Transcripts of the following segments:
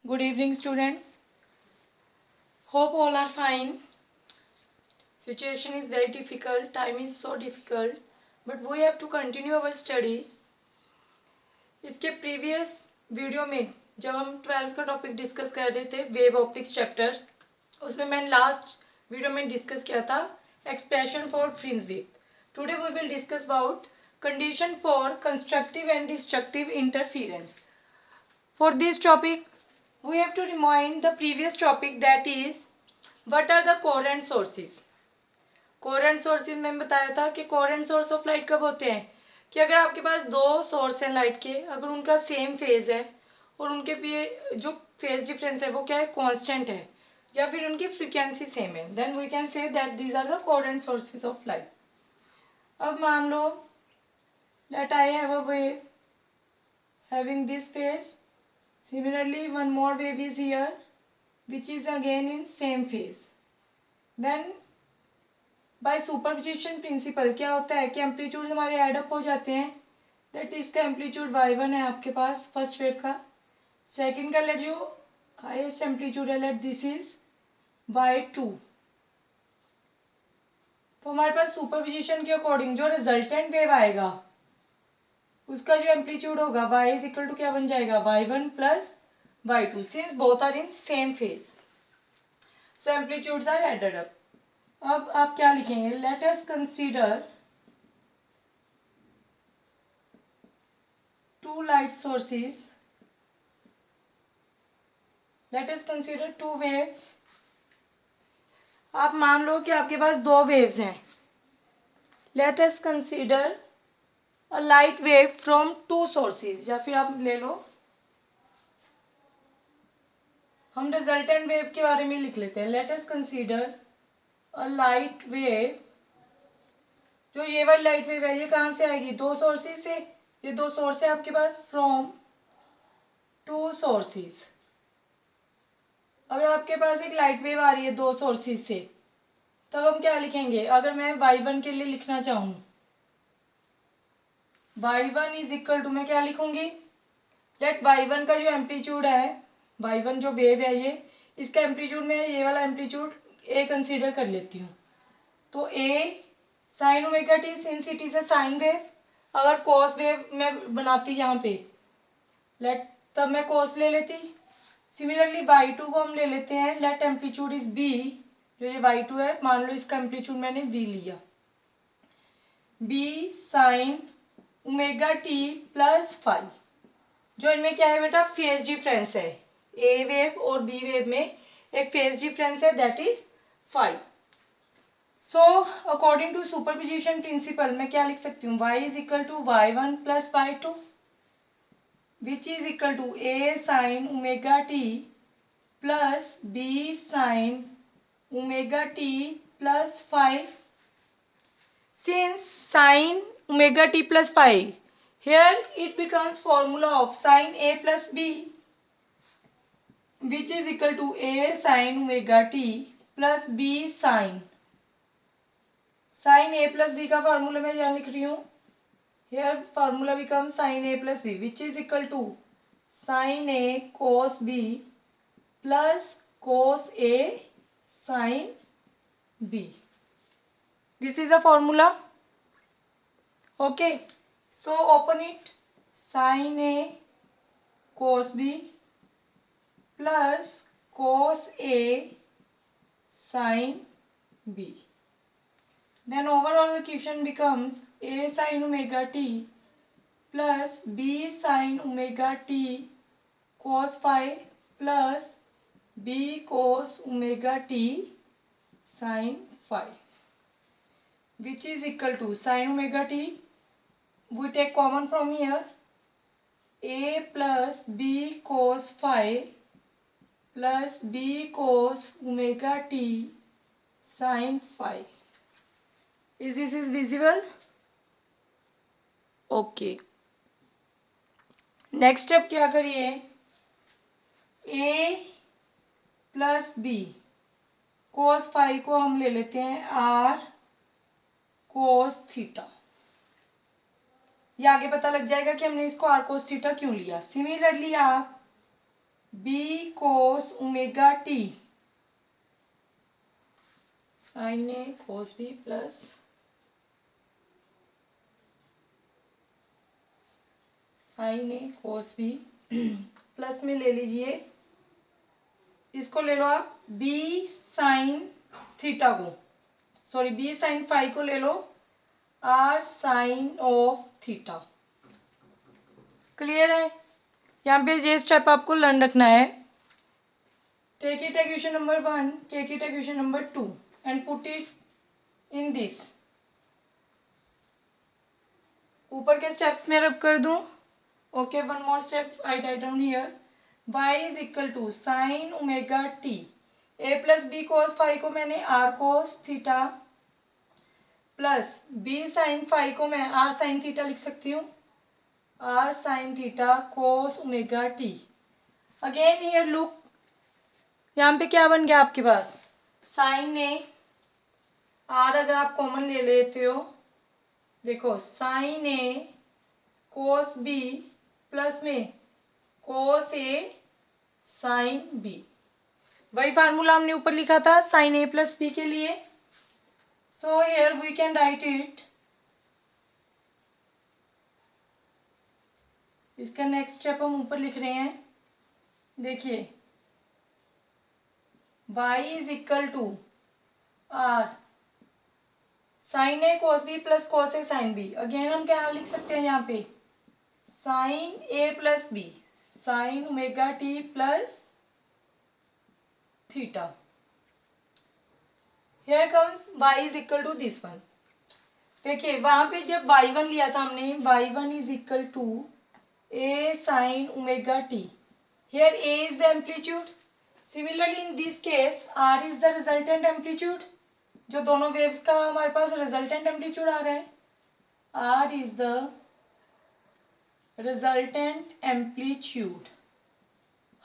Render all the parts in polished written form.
Good evening, students. Hope all are fine. Situation is very difficult. Time is so difficult. But we have to continue our studies. इसके previous video में जब हम 12th का topic discuss कर रहे थे wave optics chapter, उसमें मैंने लास्ट वीडियो में डिस्कस किया था expression for fringe width. Today we will discuss about condition for constructive and destructive interference. For this topic, we have to remind the previous topic, that is, what are the coherent sources. Coherent sources में बताया था कि coherent source of light कब होते हैं कि अगर आपके पास दो सोर्स हैं लाइट के, अगर उनका सेम फेज है और उनके भी जो फेज डिफरेंस है वो क्या है, कांस्टेंट है, या फिर उनकी फ्रीक्वेंसी सेम है, then we can say that these are the coherent sources of light. अब मान लो let I have a wave having this phase. Similarly, one more wave is here, which is again in same phase. Then, by superposition principle क्या होता है कि amplitude हमारे add up हो जाते हैं. दैट इसका एम्पलीट्यूड y1 है आपके पास फर्स्ट वेव का. सेकंड का लेट जो हाईएस्ट एम्पलीट्यूड है लेट दिस इज y2. तो हमारे पास सुपरपोजिशन के अकॉर्डिंग जो रिजल्टेंट वेव आएगा उसका जो एम्पलीट्यूड होगा y इज इक्वल टू क्या बन जाएगा, y1 plus y2 since both are in same phase. So amplitudes are added up. अब आप क्या लिखेंगे, let us consider two light sources. Let us consider two waves. आप मान लो कि आपके पास दो वेव्स हैं. Let us consider a light wave from two sources, या फिर आप ले लो, हम रिजल्टेंट वेव के बारे में लिख लेते हैं. Let us consider a light wave. जो ये वाली लाइट वेव है ये कहाँ से आएगी, दो सोर्सेज से. ये दो सोर्स है आपके पास फ्रॉम टू सोर्सेज. अगर आपके पास एक लाइट वेव आ रही है दो सोर्सेज से, तब हम क्या लिखेंगे, अगर मैं y1 के लिए लिखना चाहूँ, y1 इज इक्वल टू, मैं क्या लिखूंगी, लेट y1 का जो एम्पलीट्यूड है, y1 जो वेव है ये, इसका एम्पलीट्यूड में ये वाला एम्पलीट्यूड a कंसीडर कर लेती हूँ. तो a sine omega T since it is a sine wave. अगर कॉस वेव मैं बनाती यहाँ पे लेट, तब मैं कॉस ले लेती. सिमिलरली y2 को हम ले लेते हैं, लेट एम्पलीट्यूड इज b. जो ये y2 है मान लो इसका एम्पलीट्यूड मैंने b लिया, b sine omega t plus five. जो इनमें क्या है बेटा, फेज डिफरेंस है. ए वेव और बी वेव में एक फेज डिफरेंस है, that is five. So according to superposition principle मैं क्या लिख सकती हूँ, y is equal to y1 plus y2 which is equal to a sine omega t plus b sine omega t plus five. Since sine omega t plus five, here it becomes formula of sin a plus b, which is equal to a sin omega t plus b sin a plus b का formula मैं यहाँ लिख रही हूँ. here formula becomes sin a plus b, which is equal to sin a cos b plus cos a sin b. this is the formula. okay, so open it. sin a cos b plus cos a sin b. Then overall equation becomes a sin omega t plus b sin omega t cos phi plus b cos omega t sin phi, which is equal to sin omega t, we take common from here, a plus b cos phi plus b cos omega t sin phi. Is this is visible? okay, next step क्या करिए, a plus B cos five को हम ले लेते हैं r cos theta. ये आगे पता लग जाएगा कि हमने इसको r कोस थीटा क्यों लिया. सिमिलरली आप B cos omega T, sine A cos B plus sine A cos B plus में ले लीजिए, इसको ले लो आप बी साइन थीटा को, सॉरी बी साइन फाई को ले लो R sine of theta. Clear है? यहाँ पे ये स्टेप आपको लर्न रखना है। Take it equation number 1, take it equation number 2 and put it in this. ऊपर के स्टेप्स में रब कर दूं। Okay, one more step I write down here, y is equal to sine omega t, a plus B cos phi को मैंने R cos theta plus B sine phi को मैं आर साइन थीटा लिख सकती हूँ, R sine theta cos omega t. Again here look, यहाँ पे क्या बन गया आपके पास, साइन ए, आर अगर आप कॉमन ले लेते हो, देखो sign A cos B plus में कोस ए साइन बी, वही फार्मूला हमने ऊपर लिखा था साइन ए प्लस बी के लिए। So here we can write it, इसका नेक्स्ट स्टेप हम ऊपर लिख रहे हैं। देखिए y is equal to R sine A cos B plus cos A sine B. Again हम क्या लिख सकते हैं यहाँ पे, sine A plus B, sine omega t plus theta. Here comes y is equal to this one. देखिए वहां पे जब y1 लिया था हमने, y1 is equal to a sine omega T, here a is the amplitude, similarly in this case r is the resultant amplitude, जो दोनों waves का हमारे पास रिजल्टेंट एम्पलीट्यूड आ रहा है, r is the resultant amplitude.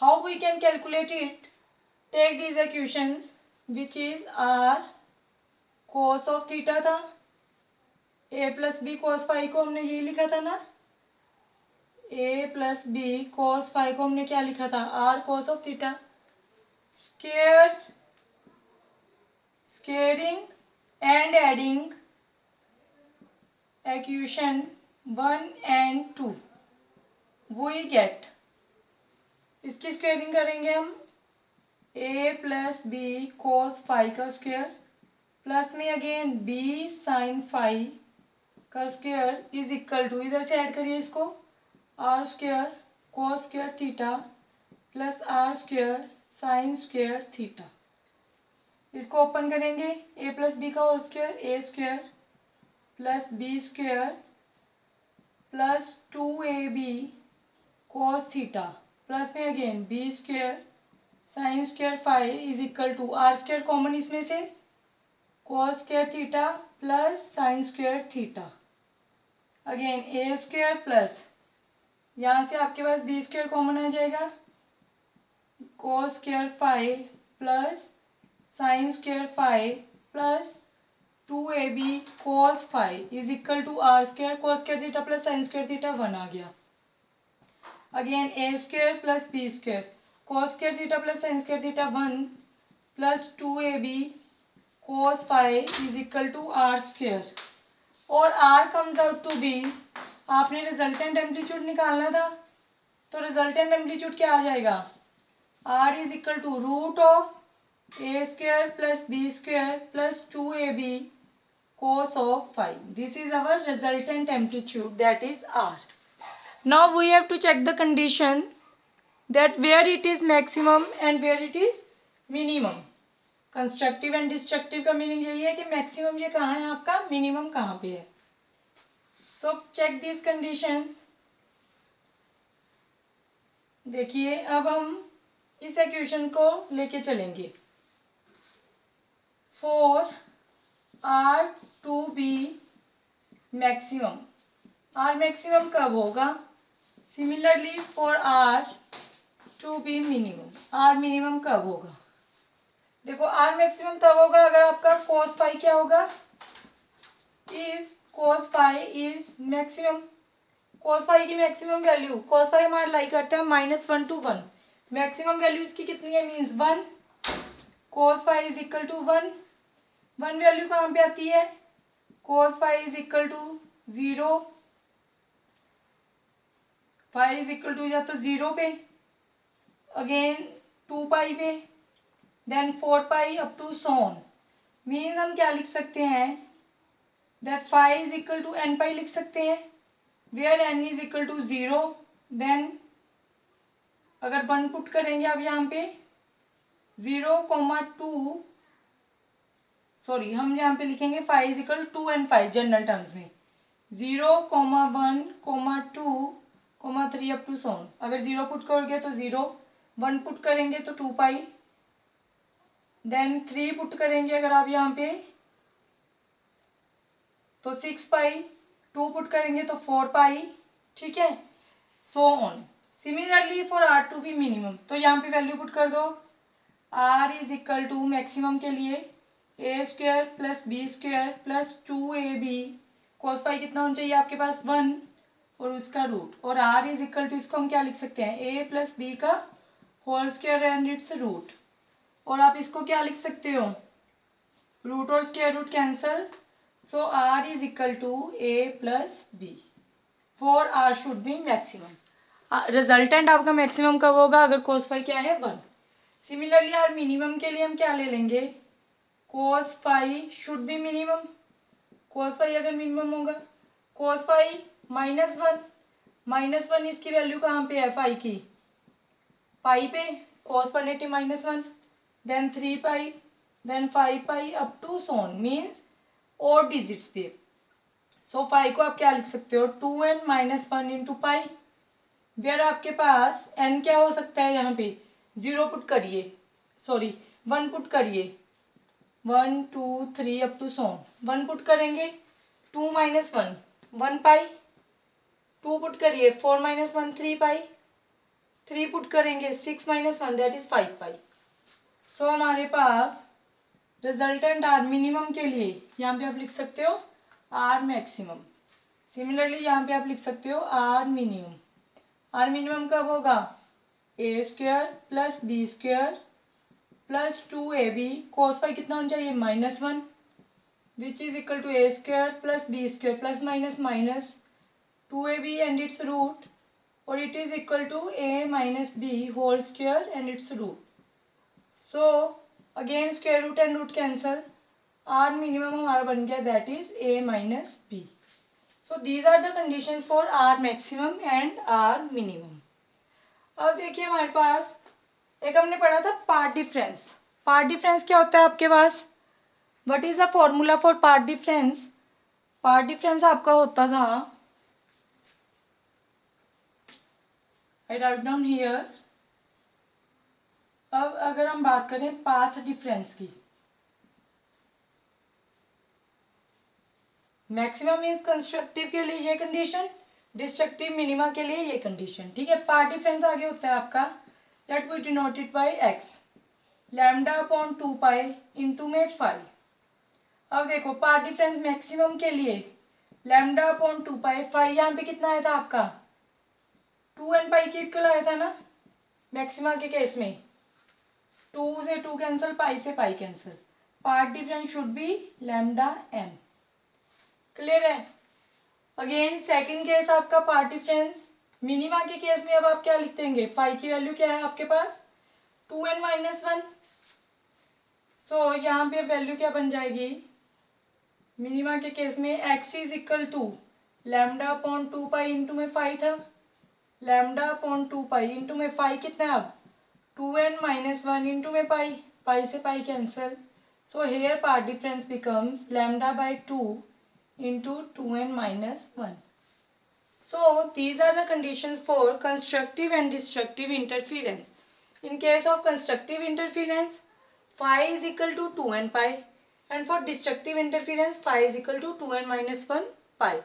How we can calculate it? Take these equations, which is r cos of theta था, a plus b cos phi को हमने ये लिखा था ना, a plus b cos phi को हमने क्या लिखा था, r cos of theta, squaring and adding equation 1 and 2 we get, इसकी स्क्वायरिंग करेंगे हम, a plus B cos phi का स्क्वायर प्लस में अगेन b साइन फाई का स्क्वायर इज इक्वल टू, इधर से ऐड करिए इसको, R square cos square theta plus R square sine square theta. इसको ओपन करेंगे, a प्लस बी का whole square, A square plus B square plus 2ab cos theta plus में again B square sine square phi is equal to R square common इसमें से, cos square theta plus sine square theta, again A square plus यहाँ से आपके पास B square common आ जाएगा, cos square phi plus sine square phi plus 2ab cos phi is equal to R square cos square theta plus sine square theta 1 आ गया, again A square plus B square cos square theta plus sine square theta 1 plus 2ab cos phi is equal to R square, और R comes out to be, आपने resultant amplitude निकालना था, तो resultant amplitude क्या आ जाएगा, R is equal to root of A square plus B square plus 2ab cos of phi. This is our resultant amplitude, that is r. Now we have to check the condition that where it is maximum and where it is minimum. Constructive and destructive का meaning यही है कि maximum ये कहाँ है आपका, minimum कहाँ पे है। So check this conditions. देखिए अब हम इस इक्वेशन को लेके चलेंगे, for R to be maximum, R maximum कब होगा, similarly for R to be minimum, R minimum कब होगा। देखो आर मैक्सिमम तब होगा अगर आपका कोस फाई क्या होगा, if cos phi is maximum, cos phi की मैक्सिमम वैल्यू, कोस फाई हमारा लाई करता है -1 to 1, मैक्सिमम वैल्यू इसकी कितनी है, means 1, cos phi is equal to 1, 1 value कहाँ पे आती है, cos phi is equal to 0, phi is equal to या तो 0 पे, अगेन 2 पाई पे, then 4 pi up to so on, means हम क्या लिख सकते हैं, that phi is equal to N pi लिख सकते हैं, where N is equal to 0, then अगर 1 पुट करेंगे आप यहाँ पे 0,2, सॉरी हम यहाँ पे लिखेंगे phi is equal 2 and 5 general terms में, 0,1,2,3 अप टू सोन, अगर 0 पुट करोगे तो 0, 1 पुट करेंगे तो 2 पाई, देन 3 पुट करेंगे अगर आप यहाँ पे तो 6 पाई, 2 पुट करेंगे तो 4 पाई, ठीक है, so on. Similarly for R to be minimum, तो यहाँ पे वैल्यू पुट कर दो, R is equal to maximum के लिए A square plus B square plus 2ab, cos phi कितना होना चाहिए आपके पास 1 और उसका रूट, और आर इज इक्वल टू इसको हम क्या लिख सकते हैं, ए प्लस बी का whole square and it's root, और आप इसको क्या लिख सकते हो, रूट और square root cancel, so R is equal to A plus B, for R should be maximum, resultant आपका मैक्सिमम कब होगा, अगर cos फाई क्या है 1। सिमिलरली आर मिनिमम के लिए हम क्या ले लेंगे, cos phi should be minimum, cos phi अगर मिनिमम होगा, cos फाई -1, -1 इसकी वैल्यू कहाँ पे है फाई की, पाई पे, cos 180 -1, then 3 pi, then 5 pi up to so on, means और डिजिट्स पे, सो फाई को आप क्या लिख सकते हो 2n - 1 इंटू पाई, वेयर आपके पास n क्या हो सकता है, यहाँ पे 0 पुट करिए, सॉरी 1 पुट करिए, 1 2 3 अप टू सोन, 1 पुट करेंगे 2 - 1 1 पाई, 2 पुट करिए 4 - 1 3 पाई, 3 पुट करेंगे 6 - 1 दैट इज 5 पाई, सो हमारे पास रिजल्टेंट आर मिनिमम के लिए यहाँ पे आप लिख सकते हो आर मैक्सिमम, सिमिलरली यहाँ पे आप लिख सकते हो आर मिनिमम, आर मिनिमम कब होगा, A square plus B square plus 2ab, cos phi कितना होना चाहिए -1, which is equal to A square plus B square plus minus minus 2ab and it's root, और it is equal to a minus B whole square and it's root, so again square root and root cancel, R minimum हमारा बन गया that is a minus B, so these are the conditions for are maximum and R minimum. अब देखिए हमारे पास एक हमने पढ़ा था पार्ट डिफरेंस, पार्ट डिफरेंस क्या होता है आपके पास, what is the formula for path difference, path difference आपका होता था, आई राइट डाउन हियर, अब अगर हम बात करें पाथ डिफरेंस की, मैक्सिमम मीन्स कंस्ट्रक्टिव के लिए ये कंडीशन, डिस्ट्रक्टिव मिनिमा के लिए ये कंडीशन, ठीक है, पार्ट डिफरेंस आगे होता है आपका, let we denote it by x, lambda upon 2 pi into में 5, अब देखो पार्ट डिफरेंस मैक्सिमम के लिए लैम्डा अपॉन 2 पाई, 5 यहाँ पे कितना आया था आपका 2 एन पाई के इक्वल आया था ना, मैक्सिमा के केस में 2 से 2 कैंसिल, पाई से pi cancel, path difference should be lambda n, clear है। अगेन सेकंड केस आपका पार्ट डिफरेंस मिनिमा के केस में, अब आप क्या लिख देंगे, फाई की वैल्यू क्या है आपके पास 2n-1, सो यहाँ पे वैल्यू क्या बन जाएगी, मिनिमा के केस में x is equal to lambda upon 2 pi into में 5 था, लैम्डा अपॉन 2 पाई इंटू में 5 कितना है अब 2n-1 इंटू में पाई, पाई से pi cancel, so here path difference becomes lambda by 2 into 2n-1. So these are the conditions for constructive and destructive interference. In case of constructive interference, phi is equal to 2n pi, and for destructive interference, phi is equal to 2n-1 pi.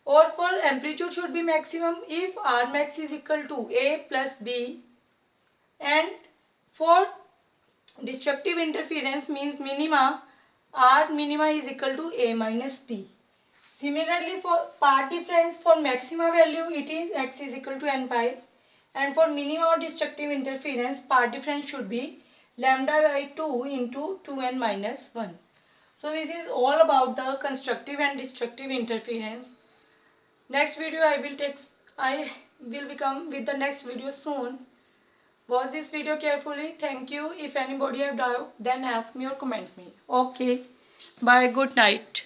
Or for amplitude should be maximum if R max is equal to A plus B, and for destructive interference means minima, R minima is equal to A minus B. Similarly for part difference, for maxima value it is x is equal to n pi, And for minimum or destructive interference, path difference should be lambda by 2 into 2n minus 1. So this is all about the constructive and destructive interference. Next video I will become with the next video soon. Watch this video carefully. Thank you. If anybody have doubt, then ask me or comment me. Okay. Bye. Good night.